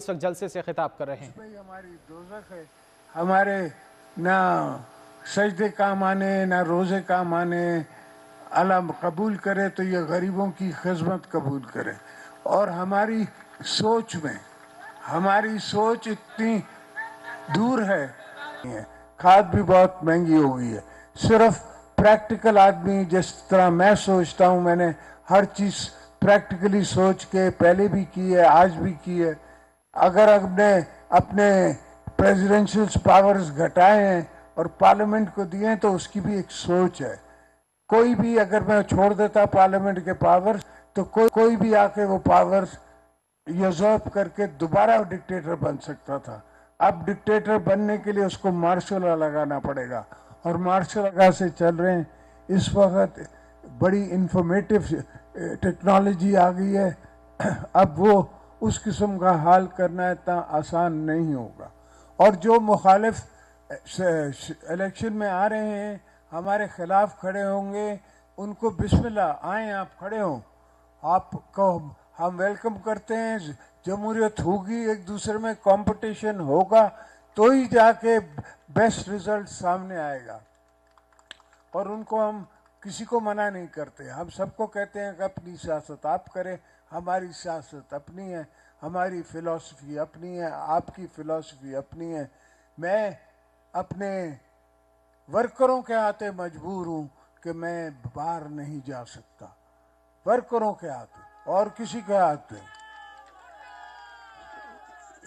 इस वक्त जलसे से खिताब कर रहे हैं। भाई हमारी दोज़ख है, हमारे ना सजदे काम आने ना रोज़े काम आने। अल्लाह कबूल करे तो ये गरीबों की खिदमत कबूल करे। और हमारी सोच इतनी दूर है, खाद भी बहुत महंगी हो गई है। सिर्फ प्रैक्टिकल आदमी जिस तरह मैं सोचता हूँ, मैंने हर चीज़ प्रैक्टिकली सोच के पहले भी की है, आज भी की है। अगर हमने अपने प्रेसिडेंशियल पावर्स घटाए हैं और पार्लियामेंट को दिए हैं तो उसकी भी एक सोच है। कोई भी अगर मैं छोड़ देता पार्लियामेंट के पावर्स तो कोई भी आके वो पावर्स यूजर्व करके दोबारा डिक्टेटर बन सकता था। अब डिक्टेटर बनने के लिए उसको मार्शल लॉ लगाना पड़ेगा और मार्शल लॉ से चल रहे हैं। इस वक्त बड़ी इंफॉर्मेटिव टेक्नोलॉजी आ गई है, अब वो उस किस्म का हाल करना इतना आसान नहीं होगा। और जो मुखालिफ इलेक्शन में आ रहे हैं, हमारे खिलाफ खड़े होंगे, उनको बिस्मिल्लाह आए, आप खड़े हों, आपको हम वेलकम करते हैं। जमहूरियत होगी, एक दूसरे में कंपटीशन होगा तो ही जाके बेस्ट रिजल्ट सामने आएगा। और उनको हम किसी को मना नहीं करते, हम सबको कहते हैं कि अपनी सियासत आप करें, हमारी सियासत अपनी है, हमारी फिलॉसफी अपनी है, आपकी फिलॉसफी अपनी है। मैं अपने वर्करों के हाथे मजबूर हूँ कि मैं बाहर नहीं जा सकता, वर्करों के हाथे और किसी के हाथे,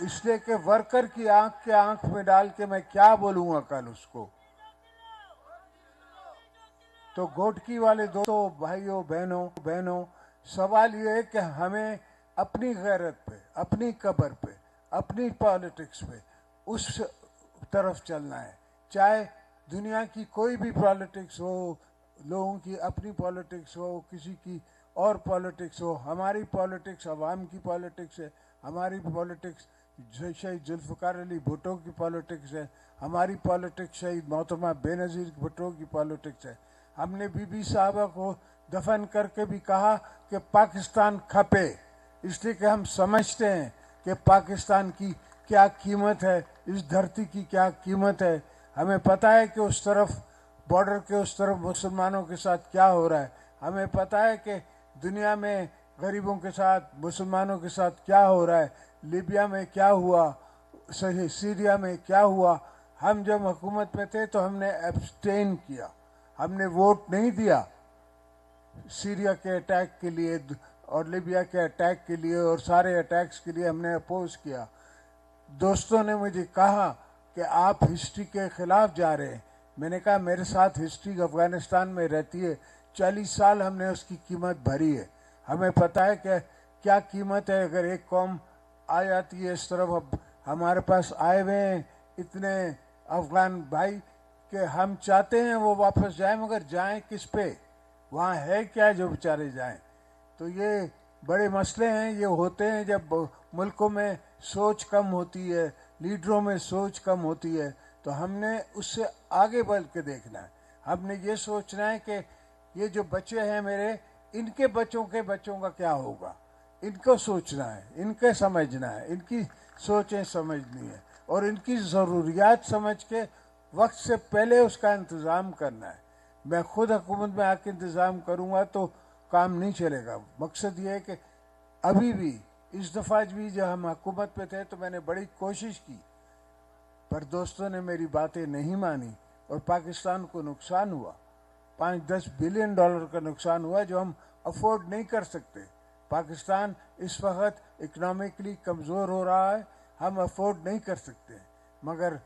इसलिए कि वर्कर की आंख के आंख में डाल के मैं क्या बोलूंगा कल उसको। तो गोटकी वाले दोस्तों, भाइयों बहनों, सवाल ये है कि हमें अपनी गैरत पे, अपनी कब्र पे, अपनी पॉलिटिक्स पे उस तरफ चलना है। चाहे दुनिया की कोई भी पॉलिटिक्स हो, लोगों की अपनी पॉलिटिक्स हो, किसी की और पॉलिटिक्स हो, हमारी पॉलिटिक्स अवाम की पॉलिटिक्स है, हमारी पॉलिटिक्स शहीद जुल्फ़िकार अली भुट्टो की पॉलिटिक्स है, हमारी पॉलिटिक्स शहीद मोहतरमा बेनज़ीर भुट्टो की पॉलिटिक्स है। हमने बीबी साहबा को दफन करके भी कहा कि पाकिस्तान खपे, इसलिए कि हम समझते हैं कि पाकिस्तान की क्या कीमत है, इस धरती की क्या कीमत है। हमें पता है कि उस तरफ बॉर्डर के उस तरफ मुसलमानों के साथ क्या हो रहा है, हमें पता है कि दुनिया में गरीबों के साथ, मुसलमानों के साथ क्या हो रहा है, लीबिया में क्या हुआ, सीरिया में क्या हुआ। हम जब हुकूमत में थे तो हमने एब्सटेन किया, हमने वोट नहीं दिया सीरिया के अटैक के लिए और लीबिया के अटैक के लिए, और सारे अटैक्स के लिए हमने अपोज किया। दोस्तों ने मुझे कहा कि आप हिस्ट्री के खिलाफ जा रहे हैं। मैंने कहा मेरे साथ हिस्ट्री अफगानिस्तान में रहती है, 40 साल हमने उसकी कीमत भरी है। हमें पता है कि क्या कीमत है अगर एक कौम आ जाती है इस तरफ। अब हमारे पास आए हुए हैं इतने अफगान भाई कि हम चाहते हैं वो वापस जाएं, मगर जाएं किस पे, वहाँ है क्या जो बेचारे जाएं। तो ये बड़े मसले हैं, ये होते हैं जब मुल्कों में सोच कम होती है, लीडरों में सोच कम होती है। तो हमने उससे आगे बढ़ के देखना है। हमने ये सोचना है कि ये जो बच्चे हैं मेरे, इनके बच्चों के बच्चों का क्या होगा, इनको सोचना है, इनके समझना है, इनकी सोचें समझनी है और इनकी ज़रूरियात समझ के वक्त से पहले उसका इंतज़ाम करना है। मैं खुद हुकूमत में आके इंतज़ाम करूँगा तो काम नहीं चलेगा। मकसद ये है कि अभी भी इस दफ़ा भी जब हम हुकूमत में थे तो मैंने बड़ी कोशिश की, पर दोस्तों ने मेरी बातें नहीं मानी और पाकिस्तान को नुकसान हुआ। 5-10 बिलियन डॉलर का नुकसान हुआ जो हम अफोर्ड नहीं कर सकते। पाकिस्तान इस वक्त इकोनॉमिकली कमज़ोर हो रहा है, हम अफोर्ड नहीं कर सकते। मगर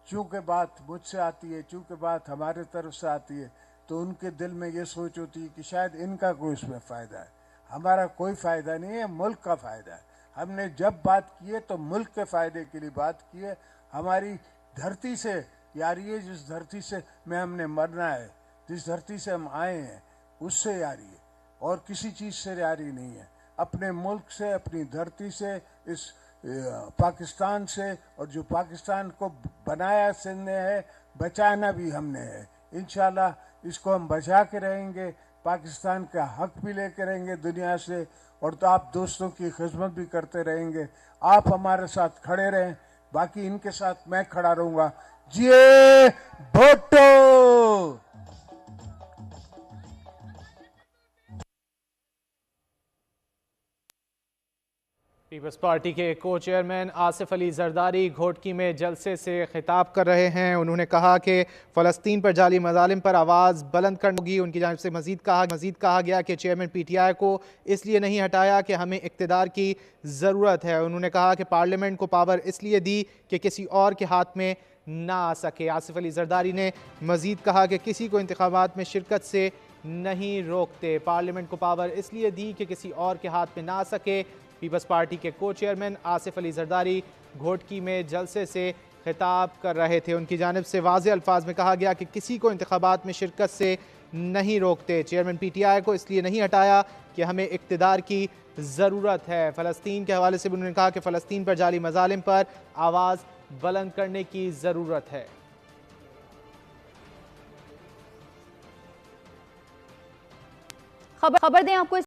चूँकि बात मुझसे आती है, चूँकि बात हमारे तरफ से आती है, तो उनके दिल में ये सोच होती है कि शायद इनका कोई इसमें फ़ायदा है। हमारा कोई फ़ायदा नहीं है, मुल्क का फ़ायदा है। हमने जब बात की है तो मुल्क के फ़ायदे के लिए बात की है। हमारी धरती से यारी है, जिस धरती से में हमने मरना है, जिस धरती से हम आए हैं उससे यारी है और किसी चीज़ से यारी नहीं है। अपने मुल्क से, अपनी धरती से, इस पाकिस्तान से, और जो पाकिस्तान को बनाया सिंध ने है, बचाना भी हमने है। इंशाल्लाह इसको हम बचा के रहेंगे। पाकिस्तान का हक भी लेके रहेंगे दुनिया से, और तो आप दोस्तों की खिदमत भी करते रहेंगे। आप हमारे साथ खड़े रहें, बाकी इनके साथ मैं खड़ा रहूंगा। जिए भुट्टो। पीपल्स पार्टी के को चेयरमैन आसिफ अली जरदारी घोटकी में जलसे से खिताब कर रहे हैं। उन्होंने कहा कि फ़लस्तीन पर जाली मज़ालिम पर आवाज़ बुलंद करनी होगी। उनकी जानिब से मज़ीद कहा गया कि चेयरमैन PTI को इसलिए नहीं हटाया कि हमें इक़्तिदार की ज़रूरत है। उन्होंने कहा कि पार्लियामेंट को पावर इसलिए दी कि किसी और के हाथ में ना आ सके। आसिफ अली जरदारी ने मज़ीद कहा कि किसी को इंतखाबात में शिरकत से नहीं रोकते, पार्लियामेंट को पावर इसलिए दी कि किसी और के हाथ में ना आ सके। पीपल्स पार्टी के को चेयरमैन आसिफ अली जरदारी घोटकी में जलसे से खिताब कर रहे थे। उनकी जानिब से वाज़ेह अल्फाज में कहा गया कि किसी को इंतखाबात में शिरकत से नहीं रोकते, चेयरमैन PTI को इसलिए नहीं हटाया कि हमें इक़्तिदार की ज़रूरत है। फ़लस्तीन के हवाले से भी उन्होंने कहा कि फ़लस्तीन पर जाली मज़ालिम पर आवाज़ बुलंद करने की ज़रूरत है। खबर दें आपको।